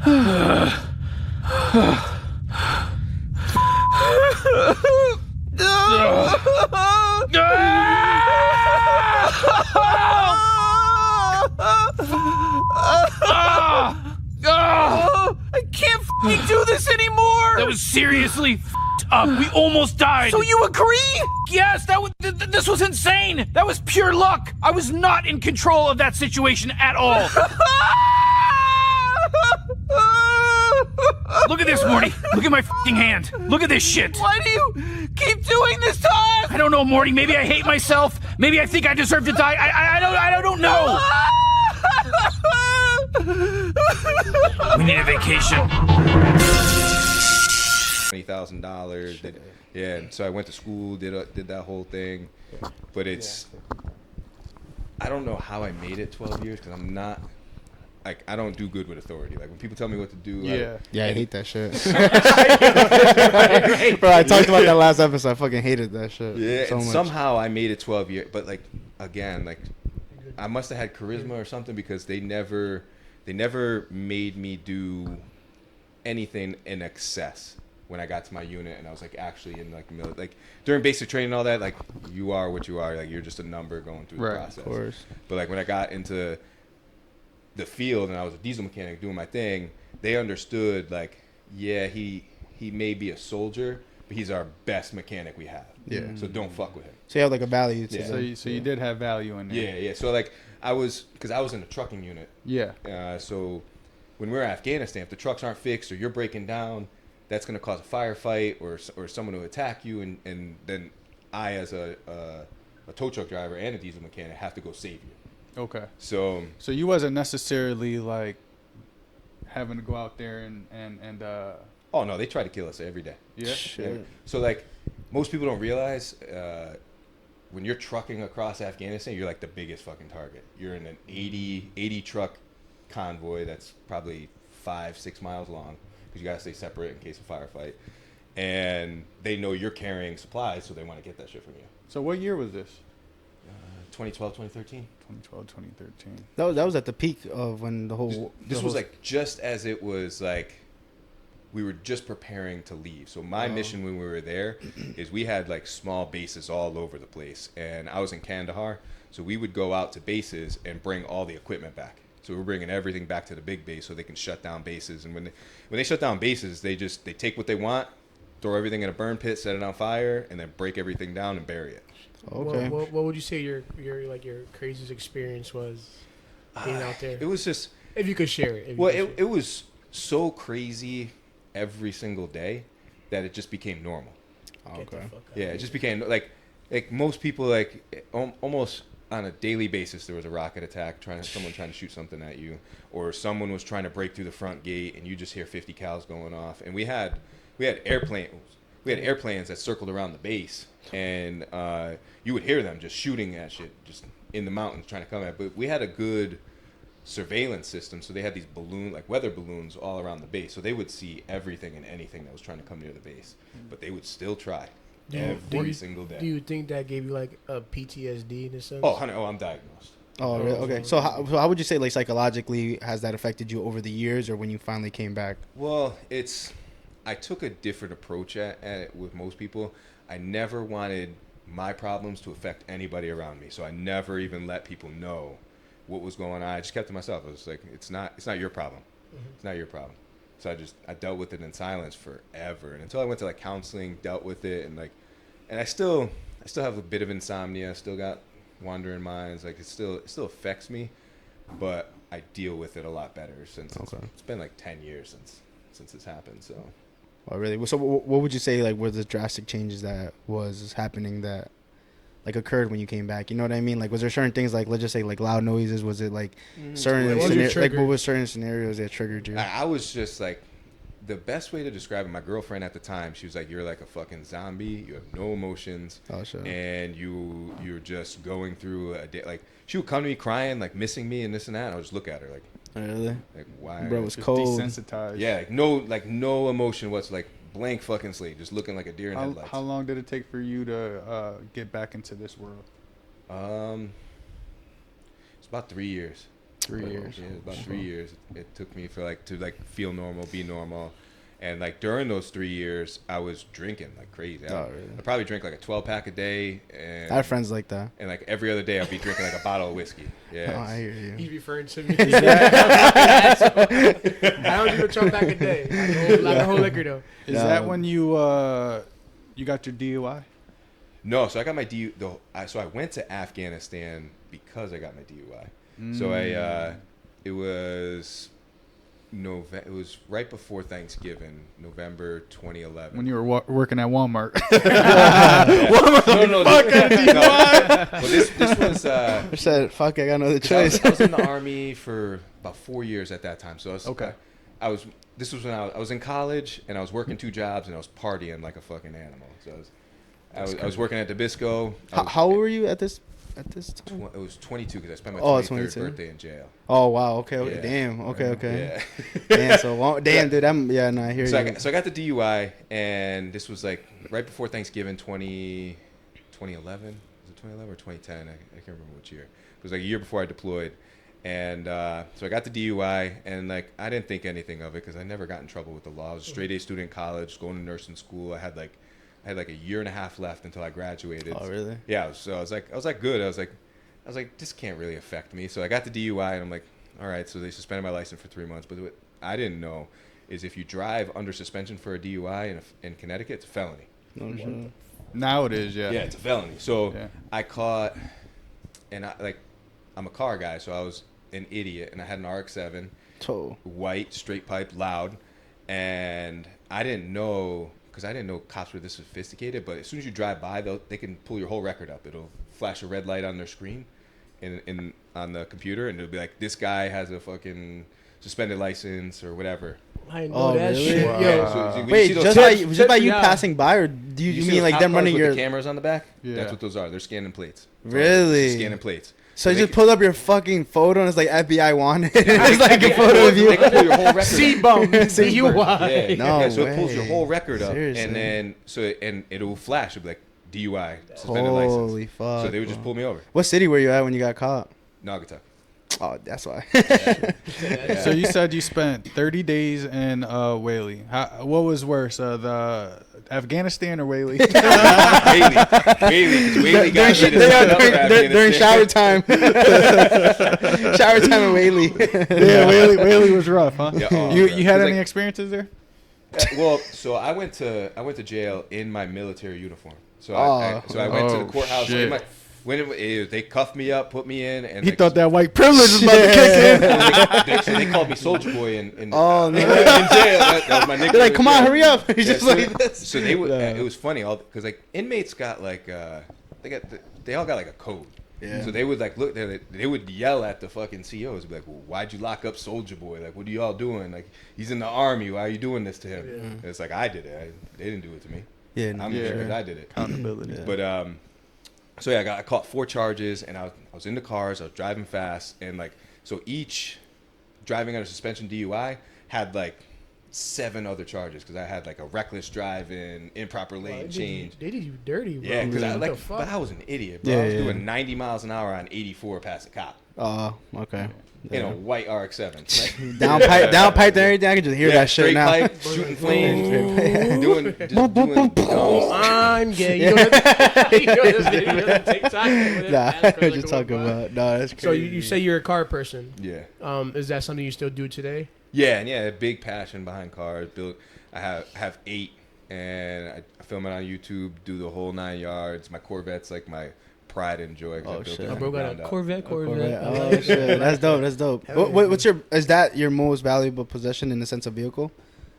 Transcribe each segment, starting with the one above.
I can't f***ing do this anymore! That was seriously f***ed up. We almost died. So you agree? Yes, this was insane. That was pure luck. I was not in control of that situation at all. Look at this, Morty. Look at my f***ing hand. Look at this shit. Why do you keep doing this to us? I don't know, Morty. Maybe I hate myself. Maybe I think I deserve to die. I don't know. We need a vacation. $20,000. Yeah, and so I went to school, did that whole thing, but it's. I don't know how I made it 12 years because I'm not. Like, I don't do good with authority. Like, when people tell me what to do. I hate that shit. Bro, I talked about that last episode. I fucking hated that shit. Yeah, so and much. somehow I made it 12 years. But, like, again, like, I must have had charisma or something because they never made me do anything in excess when I got to my unit and I was, like, actually in, like, like, during basic training and all that, like, you are what you are. Like, you're just a number going through the process. Of course. But, like, when I got into the field and I was a diesel mechanic doing my thing, they understood, like, yeah, he may be a soldier, but he's our best mechanic we have. Yeah. So don't fuck with him. So you have like a value to them. So you did have value in there. Yeah. So like because I was in the trucking unit. Yeah. So when we're in Afghanistan, if the trucks aren't fixed or you're breaking down, that's going to cause a firefight or someone to attack you, and then I as a tow truck driver and a diesel mechanic have to go save you. Okay. So you wasn't necessarily like having to go out there and oh no, they try to kill us every day. Yeah. Shit. So like most people don't realize when you're trucking across Afghanistan, you're like the biggest fucking target. You're in an 80 truck convoy that's probably 5-6 miles long because you gotta stay separate in case of firefight, and they know you're carrying supplies, so they want to get that shit from you. So what year was this? 2012, 2013. 2012, 2013. That was at the peak of when the whole. This was like just as it was like we were just preparing to leave. So my mission when we were there is we had like small bases all over the place, and I was in Kandahar, so we would go out to bases and bring all the equipment back. So we're bringing everything back to the big base so they can shut down bases. And when they shut down bases, they take what they want, throw everything in a burn pit, set it on fire, and then break everything down and bury it. Okay. What would you say your craziest experience was being out there? It was just, if you could share it. It was so crazy every single day that it just became normal. Okay. Yeah, it just became like most people almost on a daily basis there was a rocket attack, someone trying to shoot something at you, or someone was trying to break through the front gate and you just hear 50 cals going off. And we had airplanes that circled around the base, and you would hear them just shooting at shit just in the mountains trying to come at. But we had a good surveillance system, so they had these weather balloons all around the base, so they would see everything and anything that was trying to come near the base. But they would still try every single day. Do you think that gave you like a PTSD in a sense? Oh, I'm diagnosed. Oh, really? Okay. So how would you say, like, psychologically has that affected you over the years, or when you finally came back? Well, I took a different approach at it with most people. I never wanted my problems to affect anybody around me, so I never even let people know what was going on. I just kept to myself. I was like, it's not your problem. Mm-hmm. It's not your problem. So I dealt with it in silence forever, and until I went to like counseling, dealt with it, and I still have a bit of insomnia. I still got wandering minds. Like it still affects me, but I deal with it a lot better since it's been like 10 years since it's happened. So. Oh, really? So what would you say, like, were the drastic changes that was happening that, like, occurred when you came back? You know what I mean? Like, was there certain things, like, let's just say, like, loud noises? Was it, like, certain what was certain scenarios that triggered you? I was just, like, the best way to describe it, my girlfriend at the time, she was like, you're like a fucking zombie. You have no emotions. Oh, sure. And you're just going through a day. Like, she would come to me crying, like, missing me and this and that. And I would just look at her, like, really? Like, why? Bro, it was cold. Desensitized. Yeah, no emotion whatsoever. Like blank fucking slate, just looking like a deer in headlights. How long did it take for you to get back into this world? It's about 3 years. 3 years. Yeah, about 3 years. It took me to feel normal, be normal. And like during those 3 years, I was drinking like crazy. I probably drink like a 12-pack a day. And I have friends like that. And like every other day, I'd be drinking like a bottle of whiskey. Yeah. Oh, I hear you. He's referring to me. I don't do a 12 pack a day. Like a whole liquor though. Is that when you got your DUI? No, so I got my so I went to Afghanistan because I got my DUI. So it was it was right before Thanksgiving, November 2011. When you were working at Walmart. No, fuck, got a DUI. Well, this was. I said, "Fuck, I got another choice." I was in the Army for about 4 years at that time. So Okay. This was when I was in college and I was working 2 jobs and I was partying like a fucking animal. So I was working at Dabisco. How old were you at this time? It was 22 because I spent my 23rd 22. birthday in jail. Oh wow. Okay. Yeah. Damn. Okay. Yeah. Damn. So damn, dude. I hear So you. I got the DUI, and this was like right before Thanksgiving, 2011. Was it 2011 or 2010? I can't remember which year. It was like a year before I deployed, and so I got the DUI, and like I didn't think anything of it because I never got in trouble with the law. I was a straight A student in college, going to nursing school. I had like a year and a half left until I graduated. Oh really? Yeah. So I was like good. I was like this can't really affect me. So I got the DUI, and I'm like, all right. So they suspended my license for 3 months, but what I didn't know is if you drive under suspension for a DUI in Connecticut, it's a felony. No shit. Now it is, yeah. Yeah, it's a felony. So Yeah. I caught, and I'm a car guy, so I was an idiot, and I had an RX-7, So white, straight pipe, loud, and I didn't know, because I didn't know cops were this sophisticated, but as soon as you drive by, they can pull your whole record up. It'll flash a red light on their screen on the computer, and it'll be like, this guy has a fucking suspended license or whatever. I didn't Oh, know that really? shit. Wow. Yo, So when you wait, see those just by you yeah. passing by, or do you see mean those like cop them cars running with your? the cameras on the back? Yeah. That's what those are. They're scanning plates. Really? Scanning plates. So you they just pull up your fucking photo and it's like FBI wanted. It's like a Yeah, photo of you. They can pull your whole record. C-bum. DUI. Yeah, No yeah, so it pulls your way. whole record up, Seriously? and then and it'll flash. It'll be like DUI, suspended license. Holy fuck. So they would just bro. pull me over. What city were you at when you got caught? Naugatuck. Oh, that's why. Yeah. So you said you spent 30 days in Whaley. What was worse, the Afghanistan or Whaley? Whaley, 'cause Whaley got me to set up for during Afghanistan. shower time. Shower time in Whaley. Yeah, Whaley was rough, huh? Yeah, oh, you bro. had 'Cause, any like, experiences there? Well, so I went to jail in my military uniform. So Oh. I went to the Oh, courthouse. shit. They cuffed me up, put me in, and He like, thought that white privilege was about to kick in. so they called me Soldier Boy in Oh, no. in jail. That was my nickname. They're like, come on, Yeah. hurry up. He's Yeah, just so, like this. so they would. Yeah. It was funny, because like inmates got like they all got like a code. Yeah. So they would like look. They would yell at the fucking CEOs, be like, well, "Why'd you lock up Soldier Boy? Like, what are y'all doing? Like, he's in the army. Why are you doing this to him?" And it's like, I did it. They didn't do it to me. Yeah, I'm Yeah. sure I did it. Accountability. But so yeah, I caught 4 charges, and I was in the cars. I was driving fast, and like so each driving under suspension DUI had like 7 other charges because I had like a reckless driving, improper lane change. They did you dirty, bro. Yeah, because What the fuck? but I was an idiot, bro. Yeah, I was yeah. doing 90 miles an hour on 84 past a cop Okay. in a white RX-7. Like, Down pipe and everything. I can just hear that shit straight now. pipe, shooting flames, doing dumb I'm gay. You know this video on TikTok? Nah, That's we're like just a talking robot. about. No, that's crazy. So you say you're a car person. Yeah. Is that something you still do today? Yeah, and a big passion behind cars. I have 8, and I film it on YouTube. Do the whole 9 yards. My Corvette's like my pride and joy. 'Cause I Oh, built shit. it My from bro the got ground a up. Corvette. Oh shit, that's dope. That's dope. Hell What's your? Is that your most valuable possession in the sense of vehicle,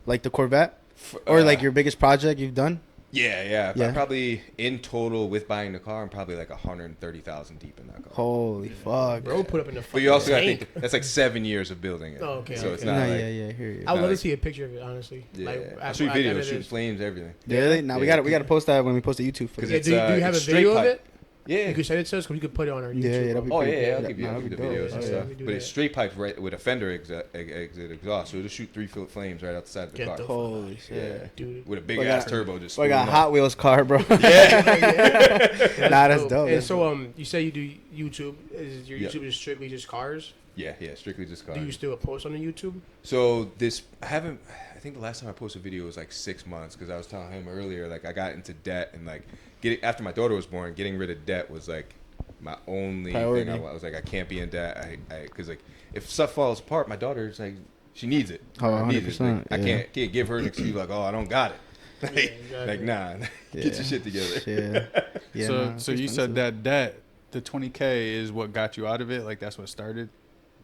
like the Corvette, or like your biggest project you've done? Yeah. Yeah. Probably in total with buying the car, I'm probably like 130,000 deep in that car. Holy fuck. Bro, put up in the. But you also got to tank. think that's like 7 years of building it. Oh, okay, So it's okay. not Yeah, like yeah, I hear you. I would love to like- see a picture of it, honestly. yeah. Like, I'll show you at the end videos, of shooting this. flames, everything. Really? Now we gotta post that when we post the YouTube for Because Yeah, this. do you have a it's straight video of pipe. it? Yeah. You could send it to us, because we could put it on our YouTube. Yeah, that'd be Oh pretty yeah, I'll good. give you That'd the be dope. videos and Oh, yeah, stuff. we do But it's that. straight pipes right with a fender exit exhaust, so it'll shoot 3-foot flames right outside of the Get car. the Holy Yeah, shit. Dude. with a big I ass got- turbo just. So I got a spooling Hot up. Wheels car, bro. That's Nah, that's dope. And That's so, you say you do YouTube. Is your Yeah. YouTube just strictly just cars? Yeah, strictly just car. Do you still post on the YouTube? So I think the last time I posted a video was like 6 months, because I was telling him earlier, like I got into debt, and like after my daughter was born, getting rid of debt was like my only priority. thing. I was like, I can't be in debt. Because like if stuff falls apart, my daughter's like, she needs it. Oh, I need it. 100%, Like, I can't give her an excuse like, oh, I don't got it. Like, exactly. like nah, get your shit together. Yeah. So you said that debt, the 20K is what got you out of it? Like that's what started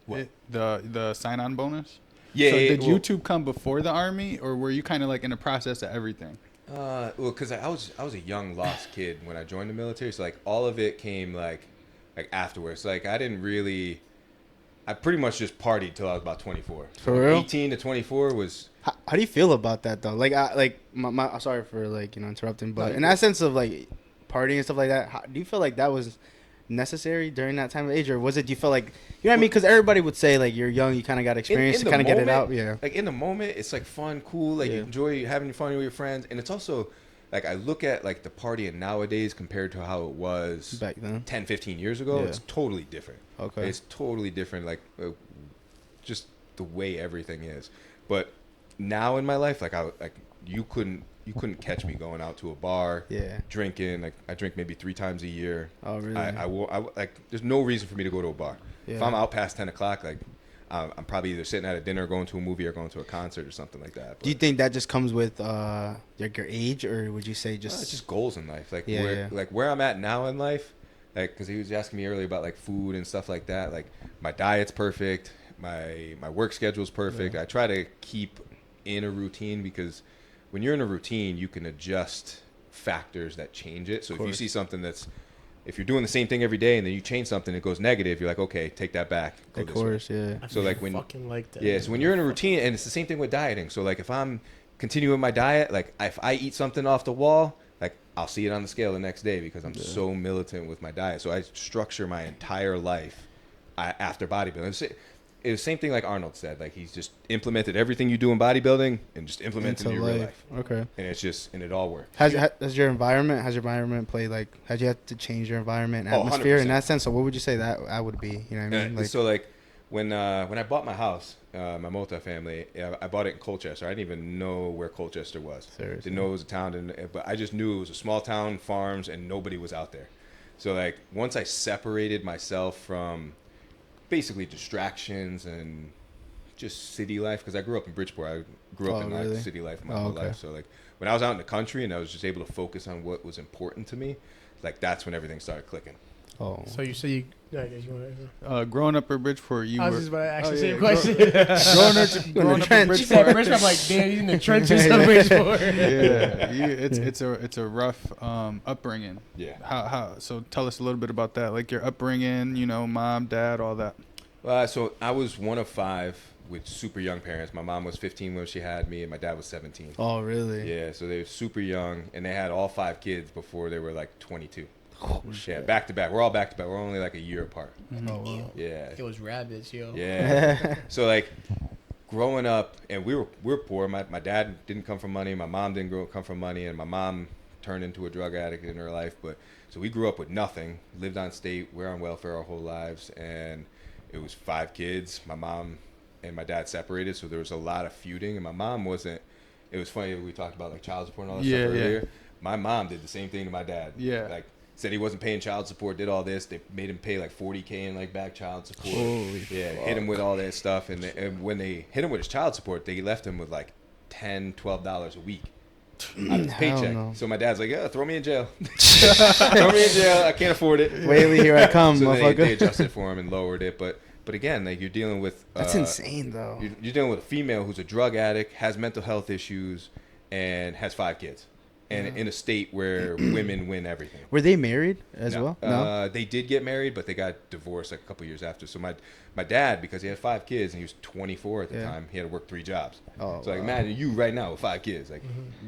it? The sign-on bonus? Yeah. So did YouTube come before the Army, or were you kind of like in the process of everything? Well, because I was a young lost kid when I joined the military, so like all of it came like afterwards. Like I pretty much just partied till I was about 24. For So real? 18 to 24 was. How do you feel about that though? Like, my sorry for like interrupting, but No, in that sense of like partying and stuff like that, do you feel like that was necessary during that time of age, or was it? Do you feel like, you know what I mean? Because everybody would say like you're young, you kind of got experience to the kind of get it moment, out. Yeah. Like in the moment, it's like fun, cool. Like you enjoy having fun with your friends, and it's also like I look at like the partying nowadays compared to how it was Back then. 10, 15 years ago. Yeah. It's totally different. Okay. It's totally different. Like just the way everything is, but. Now in my life, you couldn't catch me going out to a bar, drinking. Like I drink maybe 3 times a year. Oh really? I like. There's no reason for me to go to a bar. Yeah. If I'm out past 10 o'clock, like I'm probably either sitting at a dinner, going to a movie, or going to a concert or something like that. But, Do you think that just comes with like your age, or would you say just? it's just goals in life. Like Yeah, like where I'm at now in life, like because he was asking me earlier about like food and stuff like that. Like my diet's perfect. My work schedule's perfect. I try to keep in a routine, because when you're in a routine you can adjust factors that change it. So if you see something if you're doing the same thing every day and then you change something, it goes negative, you're like, okay, take that back, go Of this course, way. yeah. So like when fucking like that. so when you're in a routine, and it's the same thing with dieting. So like if I'm continuing my diet, like if I eat something off the wall, like I'll see it on the scale the next day, because I'm so militant with my diet. So I structure my entire life after bodybuilding. It was the same thing like Arnold said. Like he's just implemented everything you do in bodybuilding and just implemented it in your real life. Okay. And it all worked. Has your environment played, like, has you had to change your environment, atmosphere 100%. in that sense? So what would you say that would be? You know what I mean? Like, So like when I bought my house, my multifamily, I bought it in Colchester. I didn't even know where Colchester was. Seriously? Didn't know it was a town, but I just knew it was a small town, farms, and nobody was out there. So like once I separated myself from basically distractions and just city life, because I grew up in Bridgeport. I grew up in like city life my whole life. So like when I was out in the country and I was just able to focus on what was important to me, like that's when everything started clicking. oh, So you say you. Growing up in Bridgeport, you I was were just about to ask the yeah, same grow- question. growing up in She said Bridgeport. Bridgeport. I'm like, damn, he's in the trenches of Bridgeport. Yeah, it's a rough upbringing. Yeah. How so? Tell us a little bit about that, like your upbringing. You know, mom, dad, all that. So I was one of 5 with super young parents. My mom was 15 when she had me, and my dad was 17. oh really? Yeah, so they were super young, and they had all 5 kids before they were like 22. Oh, Yeah, back to back. We're all back to back. We're only like a year apart. Oh wow. Yeah. It was rabbits, yo. Yeah. So like growing up, and we were poor. My dad didn't come from money. My mom didn't come from money, and my mom turned into a drug addict in her life. But so we grew up with nothing. Lived on state. We're on welfare our whole lives, and it was 5 kids. My mom and my dad separated, so there was a lot of feuding, and my mom wasn't. It was funny, we talked about like child support and all that stuff earlier. My mom did the same thing to my dad. Yeah. Like said he wasn't paying child support, did all this. They made him pay like $40K in like back child support. Holy hit him with all that stuff, and when they hit him with his child support, they left him with like $10-12 a week out of his Hell paycheck. no. So my dad's like, yeah, throw me in jail. Throw me in jail. I can't afford it. Whaley, here I come, So motherfucker. they adjusted for him and lowered it, but again, like you're dealing with That's insane, though. You're dealing with a female who's a drug addict, has mental health issues, and has 5 kids, and in a state where women win everything. Were they married as No. well? No. They did get married, but they got divorced like a couple years after. So my dad, because he had 5 kids and he was 24 at the time, he had to work 3 jobs. Oh, so like, wow. imagine you right now with 5 kids, like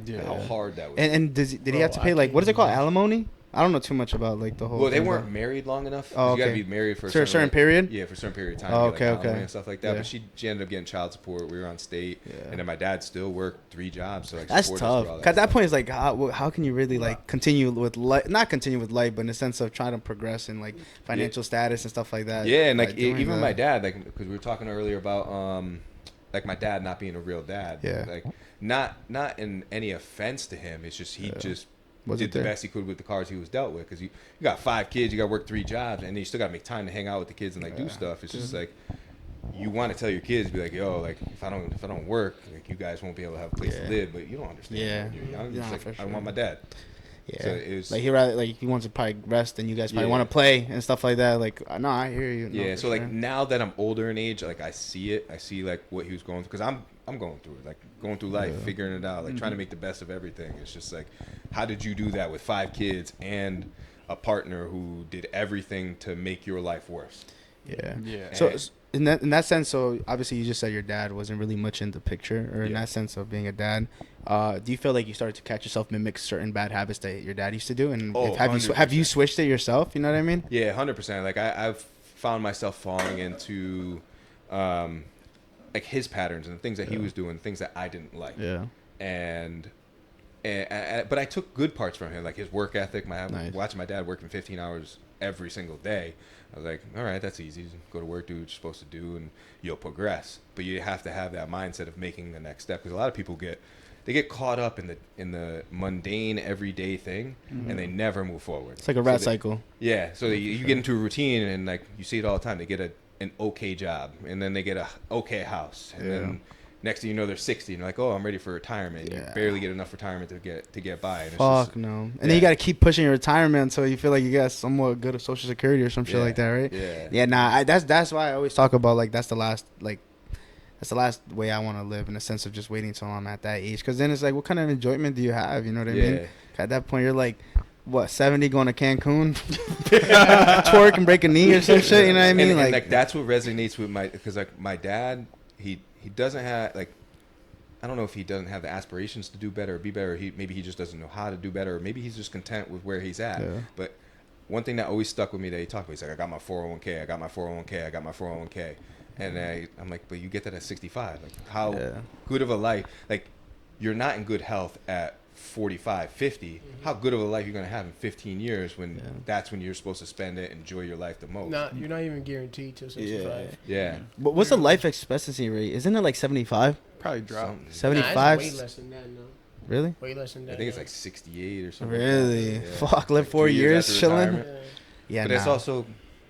Yeah. how hard that was. And did he have to pay, like, what is it called, alimony? I don't know too much about like the whole. Well, they thing, weren't but- married long enough. 'Cause Oh, you gotta okay. be married for a For a certain like- period? Yeah, for a certain period of time. Oh, to get, okay, like, okay. alimony and stuff like that. Yeah. But she ended up getting child support. We were on state, Yeah. and then my dad still worked 3 jobs. So like That's supported us through all tough. 'Cause at that stuff. point, it's like, how can you really like continue with life? Not continue with life, but in the sense of trying to progress in like financial status and stuff like that. Yeah, and by like doing even that. my dad, like because we were talking earlier about like my dad not being a real dad. Yeah. Like not in any offense to him. It's just he just Wasn't did the there. best he could with the cards he was dealt with. Because you got 5 kids, you got to work 3 jobs, and then you still got to make time to hang out with the kids and like do stuff. It's just like you want to tell your kids, be like, yo, like if I don't work, like you guys won't be able to have a place to live. But you don't understand. Yeah. When you're young. Nah, It's like, for I sure. want my dad. Yeah, So it was- like he rather like he wants to probably rest, and you guys probably Yeah. want to play and stuff like that. Like, no, I hear you. No, Yeah, for so like sure. now that I'm older in age, like I see it. I see like what he was going through because I'm going through it, like going through life, figuring it out, like trying to make the best of everything. It's just like, how did you do that with 5 kids and a partner who did everything to make your life worse? Yeah. Yeah. So And- in that sense, so obviously you just said your dad wasn't really much in the picture, or in Yeah. that sense of being a dad. Do you feel like you started to catch yourself mimic certain bad habits that your dad used to do, and Oh, have you 100%. switched it yourself? You know what I mean? Yeah, 100%. Like I've found myself falling into like his patterns and the things that he was doing, things that I didn't like. Yeah. And but I took good parts from him, like his work ethic. Nice. Watching my dad working 15 hours every single day, I was like, all right, that's easy. Go to work, do what you're supposed to do, and you'll progress. But you have to have that mindset of making the next step, because a lot of people get caught up in the mundane everyday thing, and they never move forward. It's like a rat cycle. Yeah, so you get into a routine, and like you see it all the time. They get an okay job, and then they get a okay house, and then next thing you know, they're 60, and they're like, oh, I'm ready for retirement. Yeah. You barely get enough retirement to get by. And it's Fuck just, no. And then you got to keep pushing your retirement until you feel like you got somewhat good of Social Security or some shit Yeah. like that, right? Yeah. Yeah, nah. That's why I always talk about like that's the last way I want to live, in the sense of just waiting until I'm at that age. Because then it's like, what kind of enjoyment do you have? You know what I mean? Yeah. At that point, you're like, what, 70 going to Cancun, twerk and break a knee or some shit. You know what I mean? And like that's what resonates with because like my dad, he doesn't have like, I don't know if he doesn't have the aspirations to do better or be better. Maybe he just doesn't know how to do better, or maybe he's just content with where he's at. Yeah. But one thing that always stuck with me that he talked about, he's like, I got my 401k, I got my 401k, I got my 401k. And I'm like, but you get that at 65. Like, how good of a life? Like, you're not in good health at 45, 50. How good of a life you're going to have in 15 years when that's when you're supposed to spend it, enjoy your life the most. You're not even guaranteed till 65. Yeah. But what's the life expectancy rate? Isn't it like 75? Probably drop. Something. 75? Way less than that, no. Really? Way less than that. I think it's no. like 68 or something. Really? Like that. Yeah. Fuck, live Like 4 3 years after chilling? retirement. Yeah, But it's also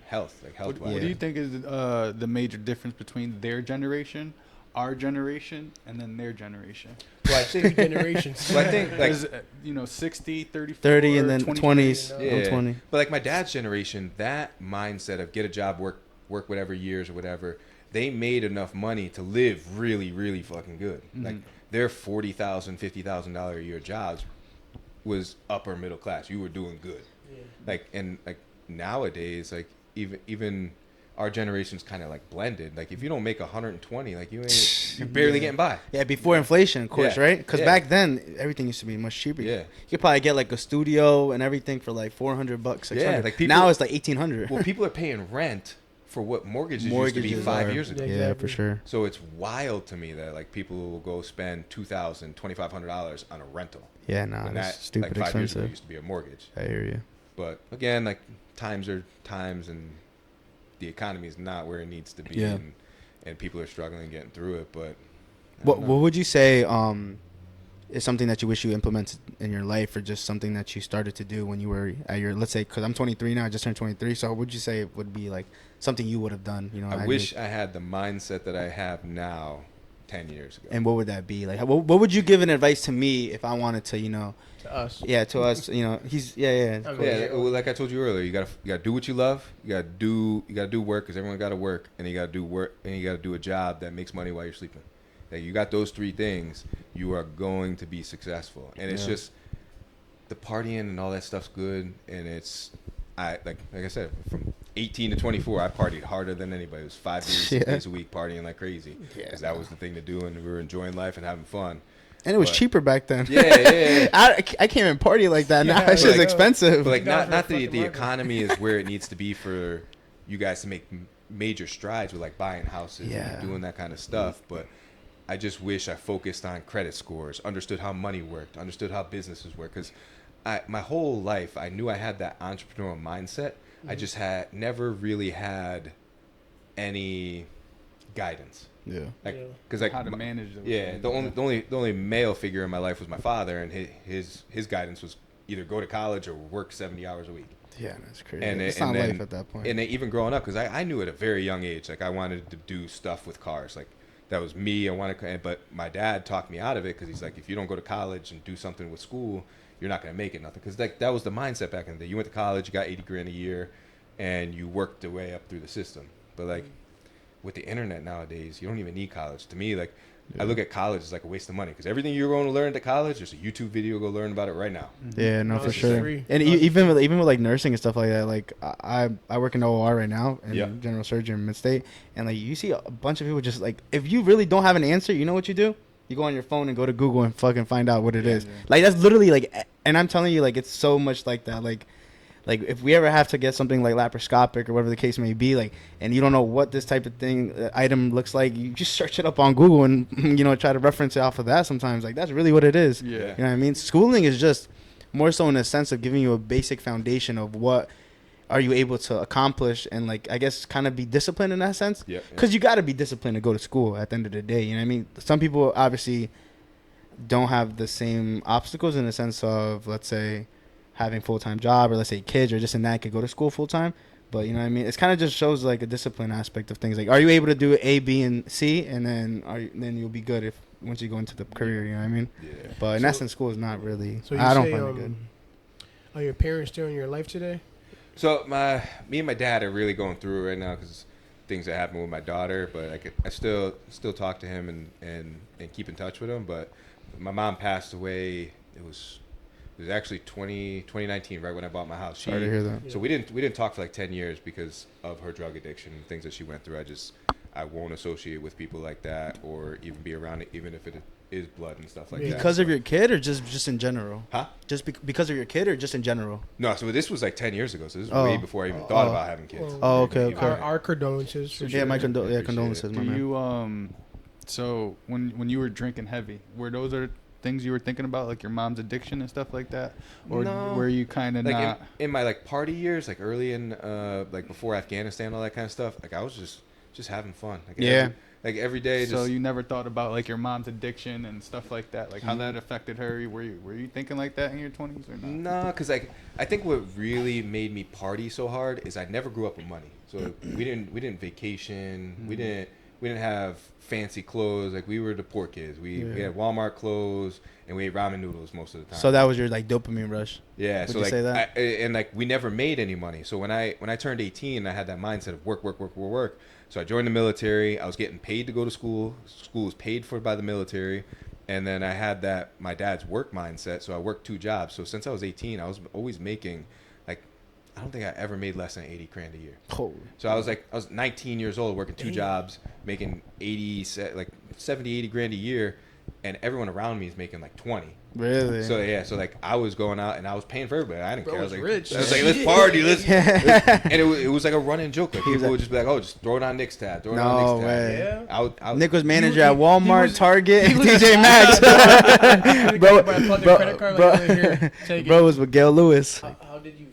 health, like health wise. What do you think is the major difference between their generation, our generation, and then their generation? Well, I think generations. Well, I think like 'Cause, 60, 34, 30 and then 20, 20s. yeah. I'm 20. But like my dad's generation, that mindset of get a job, work whatever years or whatever, they made enough money to live really, really fucking good. Like their $40,000, $50,000 a year jobs was upper middle class. You were doing good. Yeah. Like and like nowadays, like even our generation's kind of like blended. Like if you don't make 120, like you're barely getting by. Yeah, before inflation, of course, Yeah. right? Because Yeah. back then, everything used to be much cheaper. Yeah. You could probably get like a studio and everything for like $400, $600. like people- now it's like $1,800. Well, people are paying rent for what mortgages used to be Mortgages 5 are- years ago. Yeah. Yeah, Exactly. for sure. So it's wild to me that like people will go spend $2,000, $2,500 on a rental. Yeah, nah, When that's that stupid like 5 years ago expensive. used to be a mortgage. I hear you. But again, like times are times, and the economy is not where it needs to be, Yeah. and people are struggling getting through it. But I What don't know. What would you say is something that you wish you implemented in your life, or just something that you started to do when you were at your, let's say, because I'm 23 now, I just turned 23. So what would you say would be like something you would have done? You know, I wish I had the mindset that I have now 10 years ago. And what would that be? Like, what would you give an advice to me if I wanted to, you know, To us. yeah, to us, you know, I mean, Yeah, well, like I told you earlier, you gotta do what you love. You gotta do work, because everyone gotta work, and you gotta do work, and you gotta do a job that makes money while you're sleeping. Like you got those 3 things, you are going to be successful. And it's just the partying and all that stuff's good, and it's like I said, from 18 to 24, I partied harder than anybody. It was 5 days, 6 days a week partying like crazy, because that was the thing to do, and we were enjoying life and having fun. And it was But- cheaper back then. Yeah. I can't even party like that now. Yeah, It's just like- expensive. But like, $50 not for a the fucking market. economy is where it needs to be for you guys to make major strides with like buying houses Yeah. and doing that kind of stuff. But I just wish I focused on credit scores, understood how money worked, understood how businesses work. Because my whole life, I knew I had that entrepreneurial mindset. I just had never really had any guidance. Yeah. Like, Yeah. because like How to manage those yeah, things. the only male figure in my life was my father, and his guidance was either go to college or work 70 hours a week. Yeah, that's crazy. And It's and not then, life at that point. And then even growing up, because I knew at a very young age, like I wanted to do stuff with cars. Like that was me. I wanted, but my dad talked me out of it because he's like, if you don't go to college and do something with school, you're not gonna make it nothing. Because like that was the mindset back in the day. You went to college, you got 80 grand a year, and you worked your way up through the system. But like with the internet nowadays, you don't even need college. To me, like I look at college as like a waste of money because everything you're going to learn at college, there's a YouTube video. Go learn about it right now. Yeah, no, No, for it's sure. free. And No, it's even with like nursing and stuff like that, like I work in OR right now in Yeah. general surgery in Mid-State, and like you see a bunch of people just like, if you really don't have an answer, you know what you do? You go on your phone and go to Google and fucking find out what it is. Yeah. Like that's literally like, and I'm telling you, like it's so much like that. Like if we ever have to get something like laparoscopic or whatever the case may be, like, and you don't know what this type of thing item looks like, you just search it up on Google and try to reference it off of that. Sometimes like that's really what it is. Yeah. You know what I mean? Schooling is just more so in a sense of giving you a basic foundation of what are you able to accomplish, and like I guess kind of be disciplined in that sense. Yeah. Because you got to be disciplined to go to school at the end of the day. You know what I mean? Some people obviously don't have the same obstacles in the sense of, let's say, having full-time job, or let's say kids, or just in that could go to school full-time. But you know what I mean? It's kind of just shows like a discipline aspect of things. Like, are you able to do A, B, and C, and then then you'll be good if once you go into the career. You know what I mean? Yeah. But in So- essence, school is not really. So you I don't say, find it good. are your parents still in your life today? So me and my dad are really going through it right now because things that happened with my daughter. But I still talk to him and keep in touch with him. But my mom passed away. It was actually 2019, right when I bought my house. Sorry to hear that. So we didn't talk for like 10 years because of her drug addiction and things that she went through. I won't associate with people like that or even be around it, even if it is blood and stuff like that. Because of your kid, or just in general? Huh? Just because of your kid, or just in general? No, so this was like 10 years ago. So this was Oh. way before I even thought about having kids. Well, Oh, okay, Even- okay. Our condolences. For Yeah, sure. my Appreciate condolences, it. my Do man. you so when you were drinking heavy, were those things you were thinking about, like your mom's addiction and stuff like that, or No. were you kind of Like not? in my like party years, like early in like before Afghanistan, all that kind of stuff. Like I was just having fun. Like Yeah. every day. So Just, you never thought about like your mom's addiction and stuff like that, like how Mm-hmm. that affected her? Were you thinking like that in your 20s or not? No, because like I think what really made me party so hard is I never grew up with money. So we didn't vacation. We didn't have fancy clothes. Like we were the poor kids. We had Walmart clothes and we ate ramen noodles most of the time. So that was your like dopamine rush. Yeah, Would so you like, say that? and like we never made any money. So when I turned 18, I had that mindset of work. So I joined the military. I was getting paid to go to school. School was paid for by the military, and then I had that my dad's work mindset. So I worked 2 jobs. So since I was 18, I was always making like I don't think I ever made less than 80 grand a year. Oh. So I was 19 years old working 2 jobs, making 70, 80 grand a year, and everyone around me is making like 20. Really? So yeah, so like I was going out and I was paying for everybody. I didn't Bro care. I was was like, rich. I was like, let's party, and it was like a running joke. Like people like- would just be like, oh, just throw it on Nick's tab, throw it No on Nick's tab. way. Yeah. I would, Nick was manager He at Walmart, was- Target, he was- TJ Maxx. Bro, credit card, like, here, take it. Bro was with Gail Lewis. How did you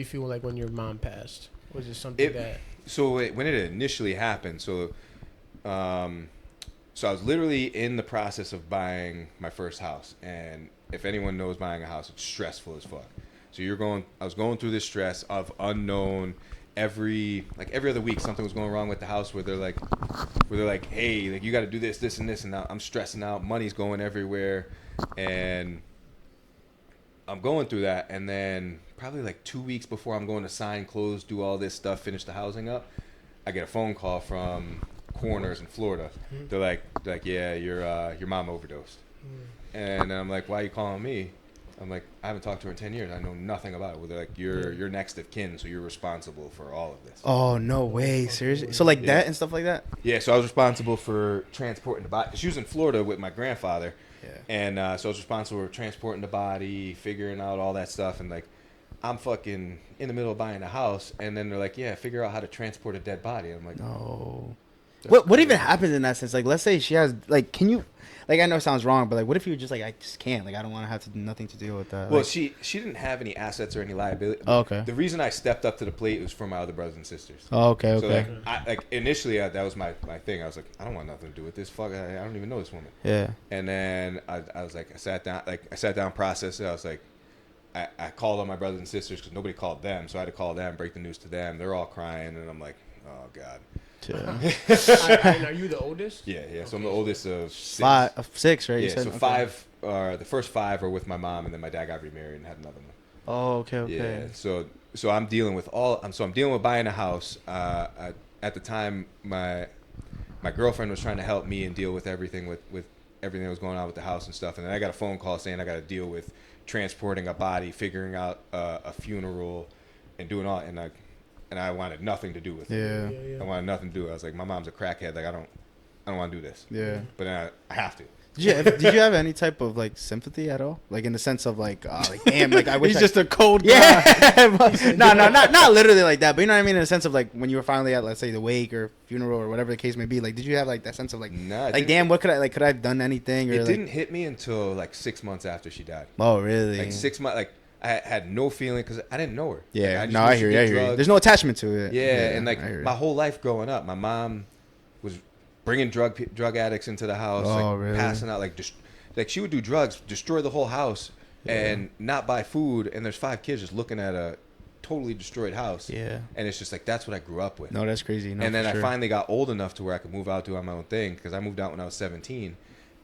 feel when your mom passed? Was it something that? So when it initially happened, so I was literally in the process of buying my first house, and if anyone knows buying a house, it's stressful as fuck. So I was going through this stress of unknown. Every other week, something was going wrong with the house where they're like, hey, like you got to do this, and this, and now I'm stressing out. Money's going everywhere, and I'm going through that, and then probably like 2 weeks before I'm going to sign, close, do all this stuff, finish the housing up, I get a phone call from coroners in Florida. They're like, yeah, your mom overdosed. And I'm like, why are you calling me? I'm like, I haven't talked to her in 10 years. I know nothing about it. Well, they're like, you're next of kin, so you're responsible for all of this. Oh no way, seriously? So like that and stuff like that? Yeah, so I was responsible for transporting the body. She was in Florida with my grandfather. Yeah. And so I was responsible for transporting the body, figuring out all that stuff. And like, I'm fucking in the middle of buying a house. And then they're like, yeah, figure out how to transport a dead body. And I'm like, No. What even happens in that sense? Like, let's say she has, like, can you, like, I know it sounds wrong, but like, what if you're just like, I just can't, like, I don't want to have to nothing to deal with that. well, Like, she didn't have any assets or any liability. Oh, okay. The reason I stepped up to the plate was for my other brothers and sisters. oh, okay, So okay. like initially that was my thing. I was like, I don't want nothing to do with this. Fuck, I don't even know this woman. Yeah. And then I was like, I sat down, processed it. I was like, I called on my brothers and sisters because nobody called them, so I had to call them, break the news to them. They're all crying, and I'm like, oh god. Yeah. Are you the oldest? Yeah. So I'm the oldest of six. Six, right? You Yeah, said? so Okay. five. The first five are with my mom, and then my dad got remarried and had another one. Oh, okay, okay. Yeah. So I'm dealing with I'm dealing with buying a house. At the time, my girlfriend was trying to help me and deal with everything with everything that was going on with the house and stuff. And then I got a phone call saying I got to deal with transporting a body, figuring out a funeral, and doing all. And I wanted nothing to do with it. Yeah. I wanted nothing to do with it. I was like, my mom's a crackhead. Like I don't want to do this. Yeah. But then I have to. Did you have any type of like sympathy at all? Like in the sense of like damn, like I wish He's I just a cold guy. yeah. No, not literally like that, but you know what I mean in the sense of like when you were finally at, let's say, the wake or funeral or whatever the case may be, like did you have like that sense of like Nah, like damn, what could I have done anything or It like, didn't hit me until like 6 months after she died. Oh, really? Like 6 months. Like I had no feeling because I didn't know her. Yeah. Like, No, knew I she hear you. did I hear you. drugs. There's no attachment to it. Yeah, and like I hear you. my whole life growing up, my mom was bringing drug addicts into the house, Oh, like really? passing out like she would do drugs, destroy the whole house, and not buy food. And there's 5 kids just looking at a totally destroyed house. Yeah. And it's just like that's what I grew up with. No, that's crazy. No, and then for I sure. finally got old enough to where I could move out, do my own thing. Because I moved out when I was 17,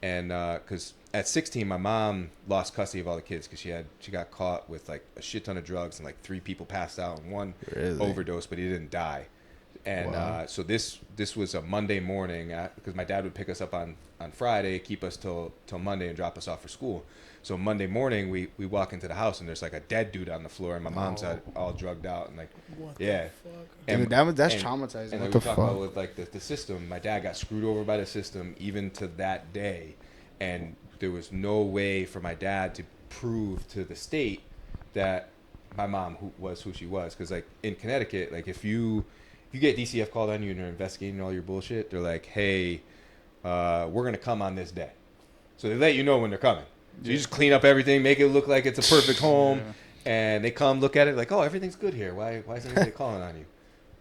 and because at 16 my mom lost custody of all the kids because she got caught with like a shit ton of drugs and like 3 people passed out and one Really? overdosed, but he didn't die. And Wow. so this was a Monday morning because my dad would pick us up on Friday, keep us till Monday, and drop us off for school. So Monday morning we walk into the house and there's like a dead dude on the floor and my mom's all drugged out and like What yeah. the fuck? And That's and- traumatizing. And What like the we talk fuck? about with like the system, my dad got screwed over by the system even to that day, and there was no way for my dad to prove to the state that my mom who she was, because like in Connecticut, like if you get DCF called on you and they're investigating all your bullshit, they're like, hey, we're gonna come on this day, so they let you know when they're coming. So you just clean up everything, make it look like it's a perfect home, and they come look at it like, oh, everything's good here. Why isn't anybody calling on you?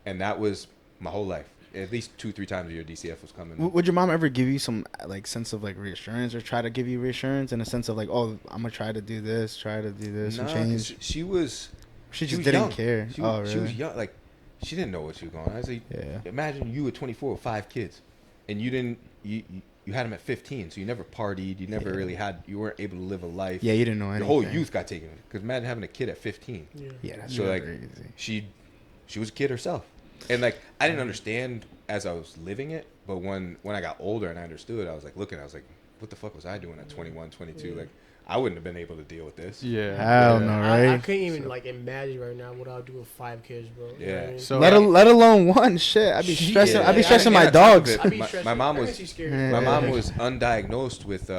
And that was my whole life. At least 2-3 times a year, DCF was coming. Would your mom ever give you some like sense of like reassurance or try to give you reassurance in a sense of like, oh, I'm gonna try to do this and Nah, 'cause change? she was. She she just was didn't young. care. She Oh, was really? young. Like she didn't know what she was going on. I was like, Yeah. imagine you at 24 with 5 kids, and you didn't. You had them at 15, so you never partied. You never really you weren't able to live a life. Yeah, you didn't know anything. Your whole youth got taken. Because imagine having a kid at 15. Yeah. Yeah, that's So like crazy. she was a kid herself, and like I didn't understand as I was living it, but when I got older and I understood, I was like looking, I was like, what the fuck was I doing at 21, 22? Like I wouldn't have been able to deal with this. Yeah. Hell no, I right? couldn't even like imagine right now what I would do with 5 kids, bro. You know what I mean? So Let alone one. Shit, I'd be Shit. stressing. I'd be Yeah, stressing I my didn't get on top of dogs. it. I'd be My- stressed. my mom was- Pregnancy's scary. Yeah. My mom was undiagnosed with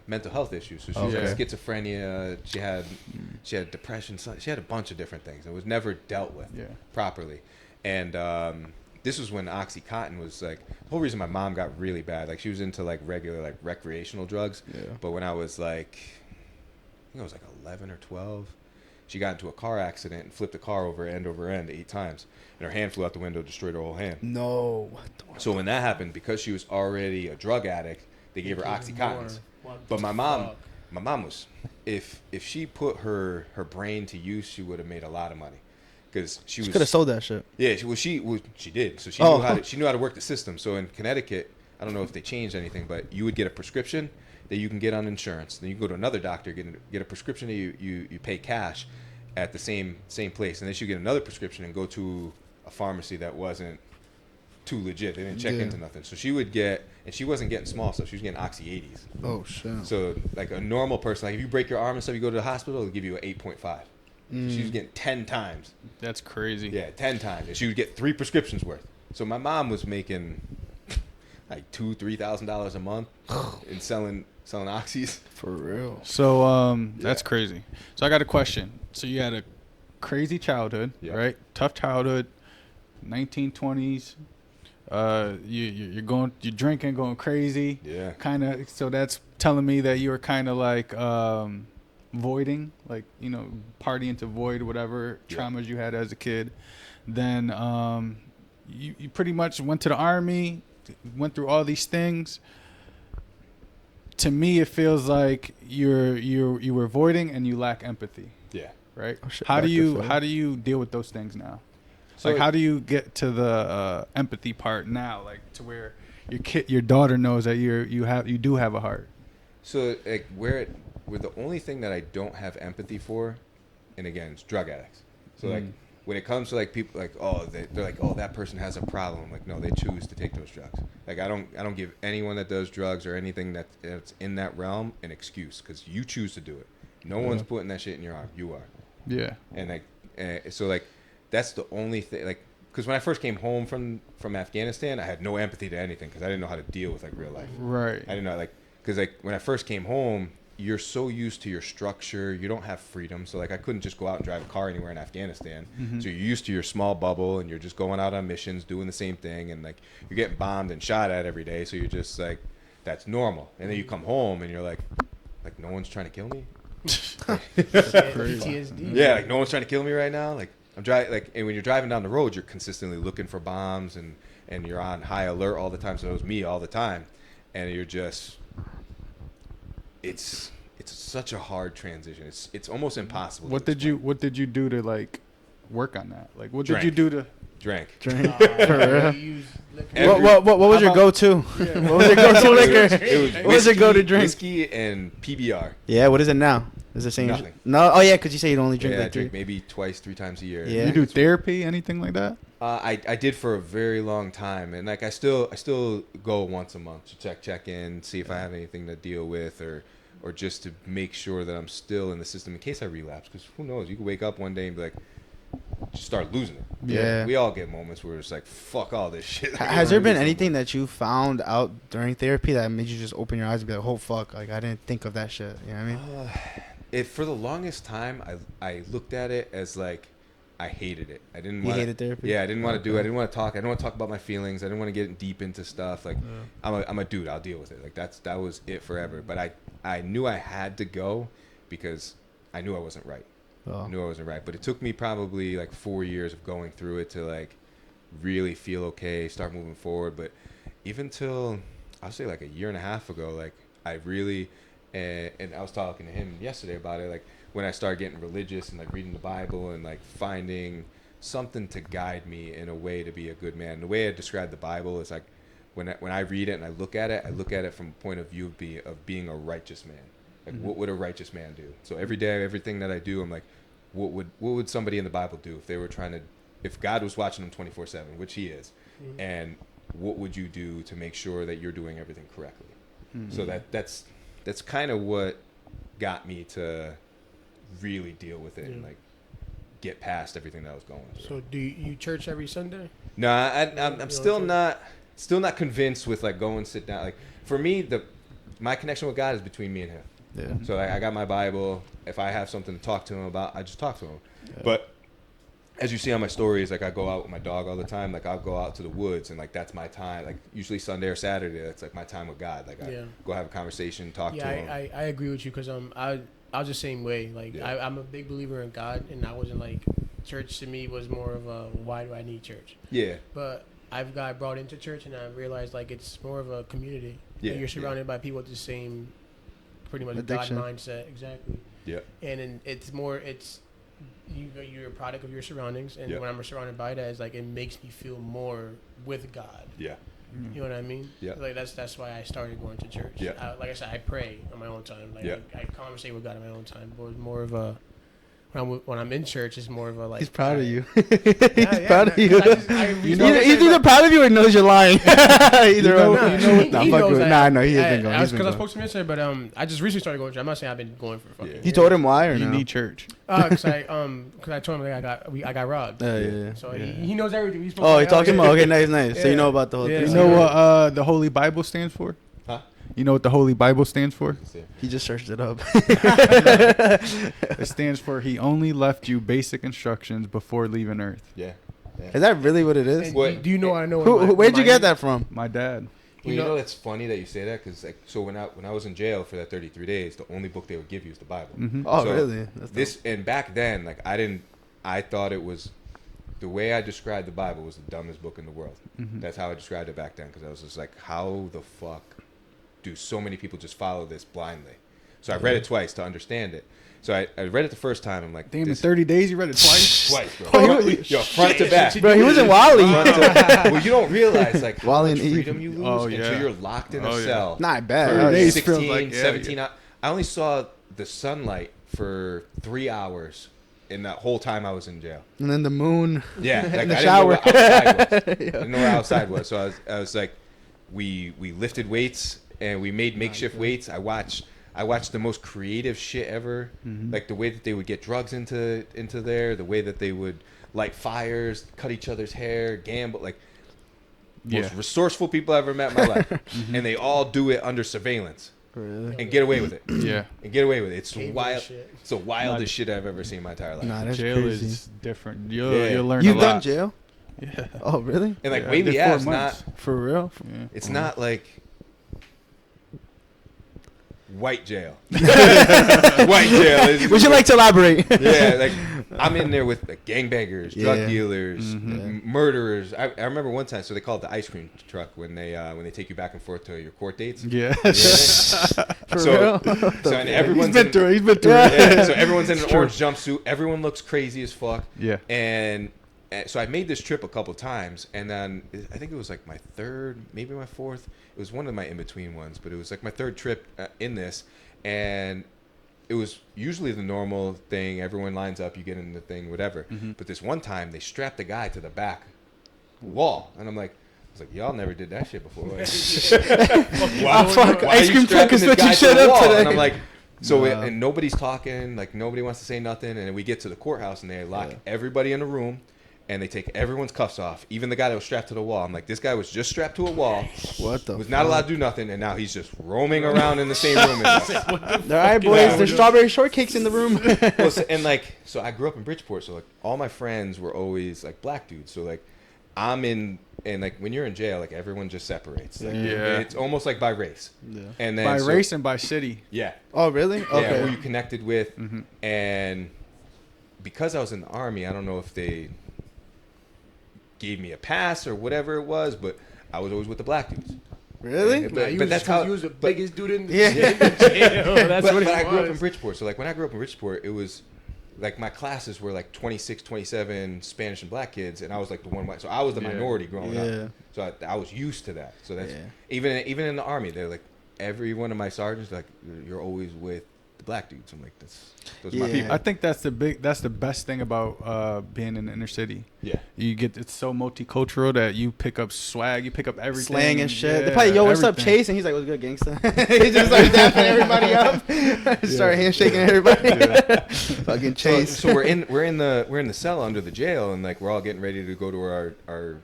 mental health issues, so she was Okay. like schizophrenia. She had depression. She had a bunch of different things. It was never dealt with properly, and this was when OxyContin was like the whole reason my mom got really bad. Like she was into like regular like recreational drugs, but when I was like, I think I was like 11 or 12, she got into a car accident and flipped the car over end 8 times, and her hand flew out the window, destroyed her whole hand. No. So when that happened, because she was already a drug addict, they gave her OxyContins. But my mom was, if she put her brain to use, she would have made a lot of money, because she Could have was. sold that shit. Yeah, she did. So she knew how to work the system. So in Connecticut, I don't know if they changed anything, but you would get a prescription that you can get on insurance. Then you can go to another doctor, get a prescription that you pay cash at the same place, and then you get another prescription and go to a pharmacy that wasn't too legit. They didn't check Yeah. into nothing. So she would get, and she wasn't getting small stuff. She was getting Oxy 80s. Oh shit. So like a normal person, like if you break your arm and stuff, you go to the hospital, they'll give you an 8.5. She was getting 10 times. That's crazy. Yeah, 10 times. And she would get 3 prescriptions worth. So my mom was making like $2,000-$3,000 a month in selling oxys. For real. So that's crazy. So I got a question. So you had a crazy childhood, Yeah. right? Tough childhood, 1920s. You're drinking, going crazy. Yeah. Kind of. So that's telling me that you were kind of like voiding, like, you know, partying to void whatever traumas you had as a kid. Then you pretty much went to the army, went through all these things. To me, it feels like you were voiding and you lack empathy, Yeah. right? Oh, shit, How do Dr. Phil. you deal with those things now? So Like, how do you get to the empathy part now, like to where your daughter knows that you do have a heart? So like where the only thing that I don't have empathy for, and again, it's drug addicts. So like when it comes to like people like, oh, they're like, oh, that person has a problem. Like, no, they choose to take those drugs. Like I don't give anyone that does drugs or anything that's in that realm an excuse, because you choose to do it. No one's putting that shit in your arm. You are. Yeah. And like so like that's the only thing, like, because when I first came home from Afghanistan, I had no empathy to anything because I didn't know how to deal with like real life. Right. I didn't know, like, because like when I first came home, you're so used to your structure, you don't have freedom. So like I couldn't just go out and drive a car anywhere in Afghanistan. So you're used to your small bubble and you're just going out on missions doing the same thing, and like you're getting bombed and shot at every day. So you're just like, that's normal. And then you come home and you're like no one's trying to kill me. PTSD. Yeah, like no one's trying to kill me right now. Like I'm driving, like, and when you're driving down the road, you're consistently looking for bombs and you're on high alert all the time. So it was me all the time, and you're just, it's such a hard transition. It's almost impossible. What did you do to like work on that? Like, what Drank. did you do to? Drank. Drink. For real? Every- What was your go-to? What was your go-to liquor? It What was your go-to whiskey- drink? Whiskey and PBR. Yeah, what is it now? Is it the same? Nothing. No. Oh yeah, because you say you only drink Yeah, I like drink 3. maybe 3 times a year. Yeah. You do therapy, anything like that? I did for a very long time, and like I still go once a month to check in, see if I have anything to deal with, or just to make sure that I'm still in the system in case I relapse. Because who knows? You could wake up one day and be like, just start losing it. Yeah. We all get moments where it's like, fuck all this shit. Like, Has there been something. anything that you found out during therapy that made you just open your eyes and be like, oh fuck, like I didn't think of that shit? You know what I mean? For the longest time, I looked at it as like I hated it. I didn't You want. hated therapy? Yeah, I didn't want to do it. I didn't want to talk. I didn't want to talk about my feelings. I didn't want to get deep into stuff. Like I'm a dude. I'll deal with it. Like that was it forever. But I knew I had to go because I knew I wasn't right. Oh. I knew I wasn't right. But it took me probably like 4 years of going through it to like really feel okay, start moving forward. But even till I'll say like a year and a half ago, like I really, and I was talking to him yesterday about it, like when I started getting religious and like reading the Bible and like finding something to guide me in a way to be a good man. The way I describe the Bible is like when I read it and I look at it from a point of view of being a righteous man. Like what would a righteous man do? So every day, everything that I do, I'm like, what would somebody in the Bible do if they were if God was watching them 24/7, which He is, and what would you do to make sure that you're doing everything correctly? So that's kind of what got me to really deal with it and like get past everything that I was going through. So do you church every Sunday? No, I'm still not convinced with like go and sit down. Like for me, my connection with God is between me and Him. Yeah. So I got my Bible. If I have something to talk to Him about, I just talk to Him. Yeah. But as you see on my stories, like I go out with my dog all the time. Like I'll go out to the woods and like that's my time. Like usually Sunday or Saturday, that's like my time with God. Like I go have a conversation, talk to Him. I agree with you because I was the same way. Like I'm a big believer in God, and I wasn't like church to me was more of a why do I need church? Yeah. But I've got brought into church, and I realized like it's more of a community. Yeah. Like, you're surrounded by people with the same, pretty much Addiction. God mindset. Exactly. Yeah. And you're a product of your surroundings, and when I'm surrounded by that, it's like it makes me feel more with God. Yeah. You know what I mean? Yeah. Like that's why I started going to church. Yeah. Like I said, I pray on my own time. Like I conversate with God on my own time. But it was more of a when I'm in church, it's more of a like. He's proud of you. Yeah, He's proud of you. He's He's either proud of you or knows you're lying. Either know- one. he Nah, knows fuck with- that. nah, no, he has been going. I He's was been because I going. spoke to him yesterday, but I just recently started going to church. I'm not saying I've been going for fucking. Yeah. years. You told him why or You no? need church. Because I told him like, I got robbed. Yeah. So Yeah. he knows everything. He's Oh, he talking about. Okay, nice. So you Yeah. know about the whole Yeah. thing. You know what the Holy Bible stands for? Huh? You know what the Holy Bible stands for? He just searched it up. It stands for He only left you basic instructions before leaving Earth. Yeah. Is that really what it is? And What- do you know? I know. Where'd you get that from? My dad. Well, you know, it's funny that you say that because like, so when I was in jail for that 33 days, the only book they would give you is the Bible. Mm-hmm. Oh, So really? That's This and back then, like I thought it was the way I described the Bible was the dumbest book in the world. Mm-hmm. That's how I described it back then because I was just like, how the fuck do so many people just follow this blindly? So I read it twice to understand it. So I read it the first time. I'm like, Damn, in this 30 days you read it twice? twice, bro. Holy Yo, front to back. Bro, he was in Wally. Well, you don't realize like how Wally much and Eve. freedom you lose Oh, yeah. until you're locked in a Oh, yeah. cell. Not bad. 30 Oh, yeah. days. 16, feels like- yeah, 17 I only saw the sunlight for 3 hours in that whole time I was in jail. And then the moon. Yeah, like, the I shower. didn't know what outside was. Yeah. I didn't know where outside was. So I was like, we lifted weights and we made makeshift weights. I watched the most creative shit ever. Mm-hmm. Like the way that they would get drugs into there, the way that they would light fires, cut each other's hair, gamble, like most resourceful people I've ever met in my life. And they all do it under surveillance Really? and get away with it. Yeah. And get away with it. It's Caveman wild. shit. It's the wildest shit I've ever seen in my entire life. Nah, that's Jail crazy. is different. You'll learn You've a done lot. jail? Yeah. Oh, really? And like Yeah, I Wavy did 4 Ab's not. months. For real? Yeah. It's not like white jail. White jail. Would you like to elaborate? Yeah, like I'm in there with like gangbangers, drug Yeah. dealers, Mhm. murderers. I remember one time, so they call it the ice cream truck when they take you back and forth to your court dates. Yeah. For So, real? so and everyone's He's been in, through it. He's been through Yeah. it. yeah, so everyone's in an It's true. orange jumpsuit. Everyone looks crazy as fuck. Yeah. And so I made this trip a couple times, and then I think it was like my third, maybe my fourth. It was one of my in between ones, but it was like my third trip in this, and it was usually the normal thing. Everyone lines up, you get in the thing, whatever. Mhm. But this one time, they strapped the guy to the back wall, and I was like, y'all never did that shit before. Like, Ah, fuck. why Ice are cream strapping truck is this what guy you to shut the up wall? today. And I'm like, so Nah. and nobody's talking, like nobody wants to say nothing, and we get to the courthouse and they lock everybody in a room, and they take everyone's cuffs off, even the guy that was strapped to the wall. I'm like, this guy was just strapped to a wall, What the was not allowed to do nothing, and now he's just roaming around in the same room as us. All right, boys. There's strawberry shortcakes in the room. Well, and like, so I grew up in Bridgeport, so like all my friends were always like black dudes. So like, I'm in, and like when you're in jail, like everyone just separates. Like, Yeah. it's almost like by race. Yeah. And then By so- race and by city. Yeah. Oh, really? Yeah, Okay. who you connected with, Mhm. and because I was in the army, I don't know if they gave me a pass or whatever it was, but I was always with the black dudes. Really? But that's how. he was the but- biggest dude in Yeah. jail. That's but what I it grew up in was. Bridgeport, so like when I grew up in Bridgeport, it was like my classes were like 26, 27 Spanish and black kids, and I was like the one white. So I was the Yeah. minority growing Yeah. up. So I was used to that. So that's Yeah. even in the army, they're like every one of my sergeants like you're always with the black dudes. I'm like those are my Yeah. people. I think that's the best thing about being in the inner city. Yeah. It's so multicultural that you pick up swag, you pick up everything, Slang and shit. Yeah, They probably, yo, what's up, everything. Chase? And he's like, what's good, gangsta? He just started dapping everybody up. Start handshaking everybody. Fucking Chase. So we're in the cell under the jail, and like we're all getting ready to go to our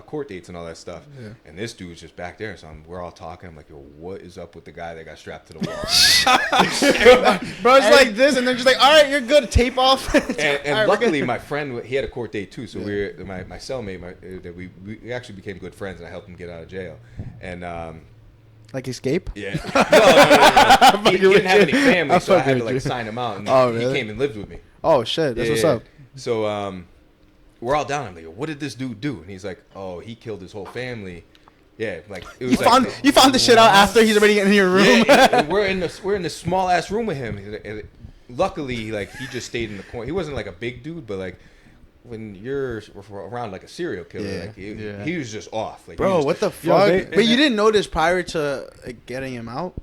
court dates and all that stuff. Yeah. And this dude's just back there, so we're all talking. I'm like, yo, what is up with the guy that got strapped to the wall? Bro, it's like this, and they're just like, all right, you're good. Tape off. and All right, we're luckily, good. my friend, he had a court date too, so my cellmate, that we actually became good friends, and I helped him get out of jail. And Like escape? yeah, no. He didn't have any family, I'm so I had fucking to like with you. sign him out, and Oh, he really? came and lived with me. Oh, shit. That's what's up. So we're all down. I'm like, what did this dude do? And he's like, oh, he killed his whole family. Yeah, like it was You found the shit out after he's already in your room. Yeah, and we're in this small ass room with him. And luckily, like he just stayed in the corner. He wasn't like a big dude, but like when you're around like a serial killer, Yeah. like Yeah. he was just off. Like, he Bro, was what the just- fuck? Yo, But you didn't know this prior to getting him out?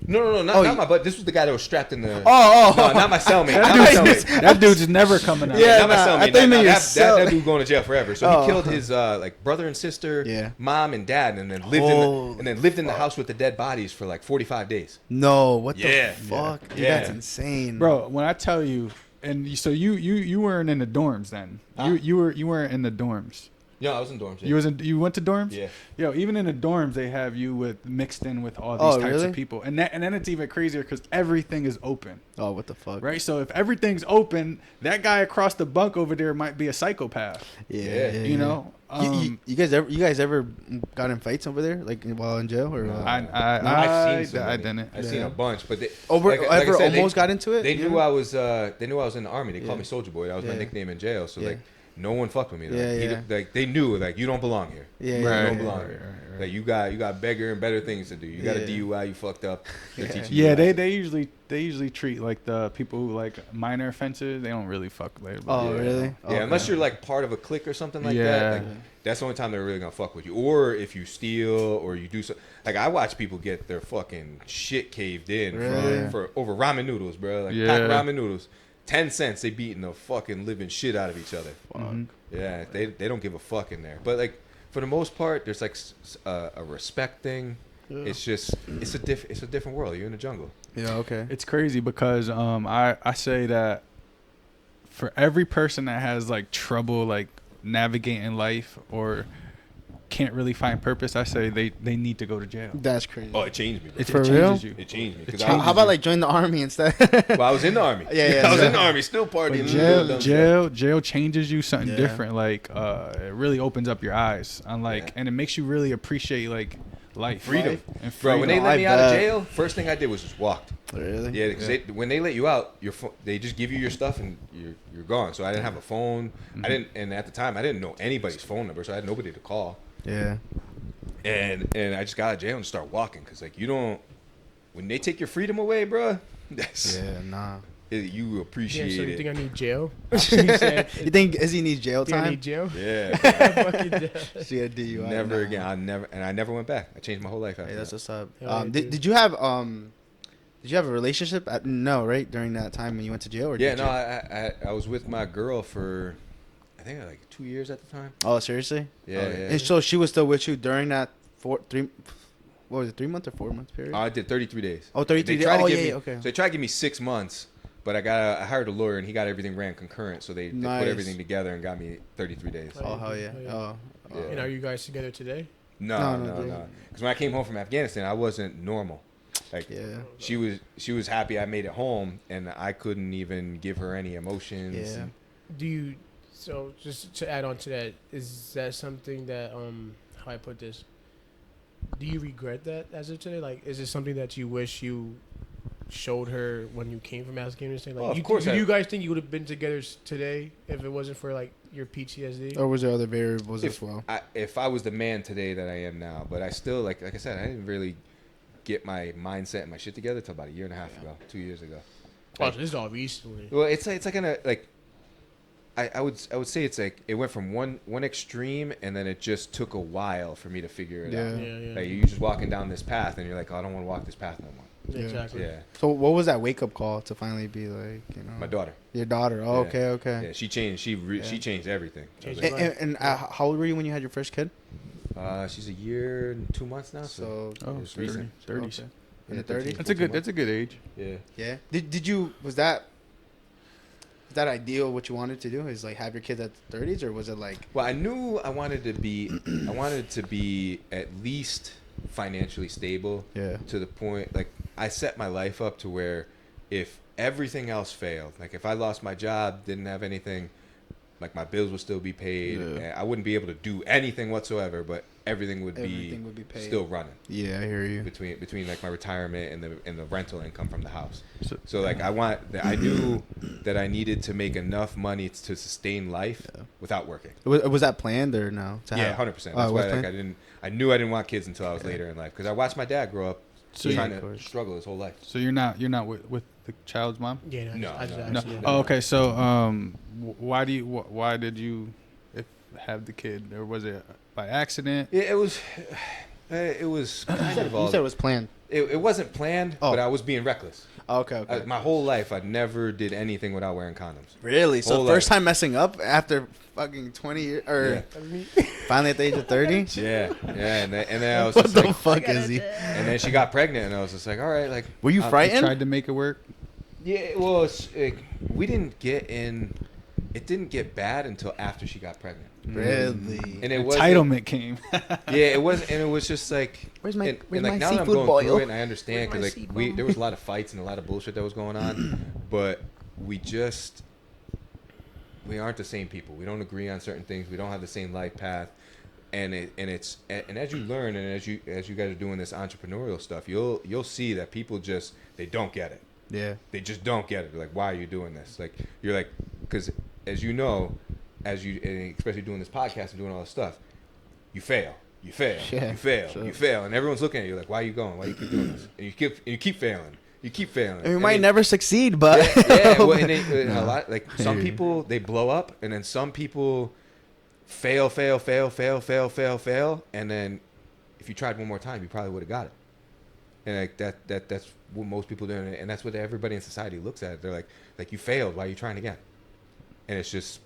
No, not my butt. This was the guy that was strapped in the. Oh. No, not my cellmate. Not my cellmate. That dude's never coming out. Yeah, Not my nah, cellmate. I think maybe That dude going to jail forever. So Oh. he killed his like brother and sister, Yeah. mom and dad, and then lived in the house with the dead bodies for like 45 days. No, what Yeah. the fuck? Dude, Yeah. that's insane, Bro, when I tell you, and so you weren't in the dorms then. Huh? You weren't in the dorms. Yeah, I was in dorms. Yeah. You went to dorms? Yeah. Yo, even in the dorms they have you with mixed in with all these Oh, types really? of people. And then it's even crazier cuz everything is open. Oh, what the fuck? Right? So if everything's open, that guy across the bunk over there might be a psychopath. Yeah. You know? You guys ever got in fights over there, like while in jail, or? I've seen I didn't. I've seen a bunch, but they Ever said, almost got into it? They Yeah. knew I was in the army. They called Yeah. me Soldier Boy. That was my Yeah. nickname in jail. So Yeah. like no one fucked with me. Like, Yeah. like they knew like you don't belong here. Yeah, You yeah, don't yeah, belong yeah. here. Like you got bigger and better things to do. You got a Yeah. DUI. You fucked up. They're Yeah. teaching you Yeah, lessons. they usually treat like the people who like minor offenses. They don't really fuck with everybody. Oh, Yeah. really? Yeah, Okay. unless you're like part of a clique or something like Yeah. that. Like, that's the only time they're really gonna fuck with you. Or if you steal or you do so. Like I watch people get their fucking shit caved in Really? for over ramen noodles, bro. Like Yeah. pack ramen noodles, 10 cents. They beating the fucking living shit out of each other. Mhm. Yeah, they don't give a fuck in there. But like for the most part, there's like a respect thing. Yeah. It's just it's a different world. You're in the jungle. Yeah. Okay. It's crazy because I say that for every person that has like trouble like navigating life or can't really find purpose, I say they need to go to jail. That's crazy. Oh, it changed me. Bro. It For changes real? you. It changed me. 'Cause It I How, was- how about like join the army instead? Well, I was in the army. Yeah, I was yeah. in the army, still partying. But jail changes you something Yeah. different. Like it really opens up your eyes on like, Yeah. and it makes you really appreciate like life, Freedom. and Bro, when they freedom. let I me out of bet. jail, first thing I did was just walked. Really? Yeah, because when they let you out, they just give you your stuff and you're gone. So I didn't have a phone. Mhm. I didn't, and at the time I didn't know anybody's phone number, so I had nobody to call. Yeah. And I just got out of jail and started walking because like you don't, when they take your freedom away, bro, that's Yeah. Nah. you Yeah, appreciate so you it. think I need jail? You said, You think Izzy needs jail think I time? need jail? Yeah, Fucking jail. She had DUI. never Nah. again. I never went back. I changed my whole life after Hey, that's that. what's up. Hell yeah, Did, dude. did you have a relationship? No, right? During that time when you went to jail, or Yeah, did no, you? I was with my girl for I think like 2 years at the time. Oh, seriously? Yeah, Okay. yeah. And so she was still with you during that 3 month or 4 month period? I did 33 days. Oh, 33 days. tried to Oh, give yeah, me, yeah, okay. So they tried to give me 6 months, but I hired a lawyer and he got everything ran concurrent. So they Nice. put everything together and got me 33 days. Oh, hell yeah. Oh, yeah. Oh, Yeah. And are you guys together today? No. No, Because when I came home from Afghanistan, I wasn't normal. Like yeah. she was happy I made it home, and I couldn't even give her any emotions. Yeah. Do you? So just to add on to that, is that something that how I put this? Do you regret that as of today? Like, is it something that you wish you showed her when you came from Afghanistan? Like, Oh, of course do I- you guys think you would have been together today if it wasn't for like your PTSD? Or was there other variables as well? If I was the man today that I am now, but I still like I said, I didn't really get my mindset and my shit together until about a year and a half ago, 2 years ago. Oh, so this is all recently. Well, it's like in a like. I would say it's like it went from one extreme and then it just took a while for me to figure it out. Yeah. Like you're just walking down this path and you're like, oh, I don't want to walk this path no more. Yeah. Exactly. Yeah, So what was that wake up call to finally be like, you know? my daughter. Your daughter. Oh, Yeah. okay, okay. Yeah, she changed. She Yeah. changed everything. I was Changed like, And how old were you when you had your first kid? she's a year and 2 months now. So, So Oh, it's 30, recent. 30s. Okay. In the 30s? That's a good age. Yeah. Yeah. Did you was that ideal what you wanted to do? Is like have your kids at the 30s, or was it like Well, I knew I wanted to be at least financially stable. Yeah. To the point, like I set my life up to where if everything else failed, like if I lost my job, didn't have anything, like my bills would still be paid. Yeah. And I wouldn't be able to do anything whatsoever, but everything would Everything would be paid. still running Yeah, I hear you. between like my retirement and the rental income from the house. So- So like I knew that I needed to make enough money to sustain life Yeah. without working. Was that planned or no? To Yeah, have- 100%. Oh, That's it why was like planned? I knew I didn't want kids until I was later in life because I watched my dad grow up So trying of to course. struggle his whole life. So you're not with the child's mom? Yeah. No, I just no. asked No. you that. Oh, okay. So why did you have the kid, or was it by accident? It was It was kind of all. You said it was planned. It wasn't planned, Oh. but I was being reckless. Oh, okay. My whole life, I never did anything without wearing condoms. Really? So Whole first life. time messing up after fucking 20 years, or Yeah. finally at the age of 30? Yeah, and then I was What just the like, fuck is he? and then she got pregnant, and I was just like, all right, like. Were you You frightened? tried to make it work. Yeah, well, we didn't get in. It didn't get bad until after she got pregnant, Really? and it was Entitlement came. Yeah, it was, and it was just like. Where's my- and, where's and like my now that I'm seafood going boil? through it, and I understand Where's my because like seafood? there was a lot of fights and a lot of bullshit that was going on, but we aren't the same people. We don't agree on certain things. We don't have the same life path, and as you learn and as you guys are doing this entrepreneurial stuff, you'll see that people just they don't get it. Yeah. They just don't get it. They're like, why are you doing this? Like, you're like, because as you know, and especially doing this podcast and doing all this stuff, you fail, Yeah, you fail, sure. you fail, and everyone's looking at you like, why are you going? Why you keep doing this? And you keep failing. You keep failing. And we And might then- never succeed, but yeah, well, and a No. lot like some people they blow up, and then some people fail, and then if you tried one more time, you probably would have got it. And like that's what most people do, and that's what everybody in society looks at. They're like you failed. Why are you trying again? And it's just,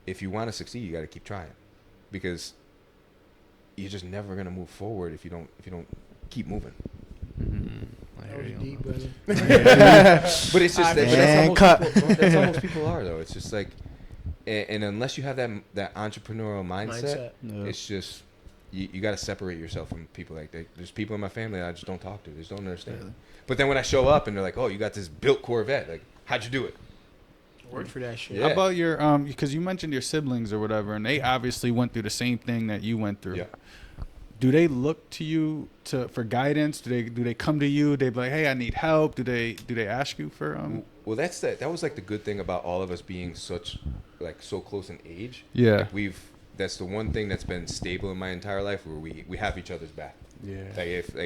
if you want to succeed, you got to keep trying, because you're just never gonna move forward if you don't keep moving. That was deep, brother. But it's just And that's how most people are, though. It's just like, and unless you have that entrepreneurial mindset. Yeah. It's just you got to separate yourself from people like that. There's people in my family that I just don't talk to. They just don't understand. Really? But then when I show up and they're like, "Oh, you got this built Corvette. Like, how'd you do it?" Work for that shit. Yeah. How about your because you mentioned your siblings or whatever, and they obviously went through the same thing that you went through. Yeah. Do they look to you for guidance? Do they come to you? They be like, hey, I need help. Do they ask you for Well, that was like the good thing about all of us being so close in age. Yeah. Like that's the one thing that's been stable in my entire life, where we have each other's back. Yeah. Like if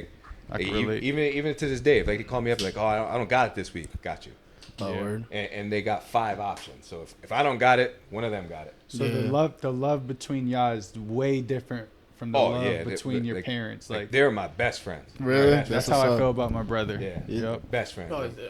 I can relate. even to this day, if like they call me up like, "Oh, I don't got it this week," got you. Oh, Yeah. word. And they got 5 options. So if I don't got it, one of them got it. So Yeah. the love between y'all is way different from the love between your parents. Like they're my best friends. Really? My best that's That's how what's I feel up. about my brother. Yeah. Yep. Best friends. No, like,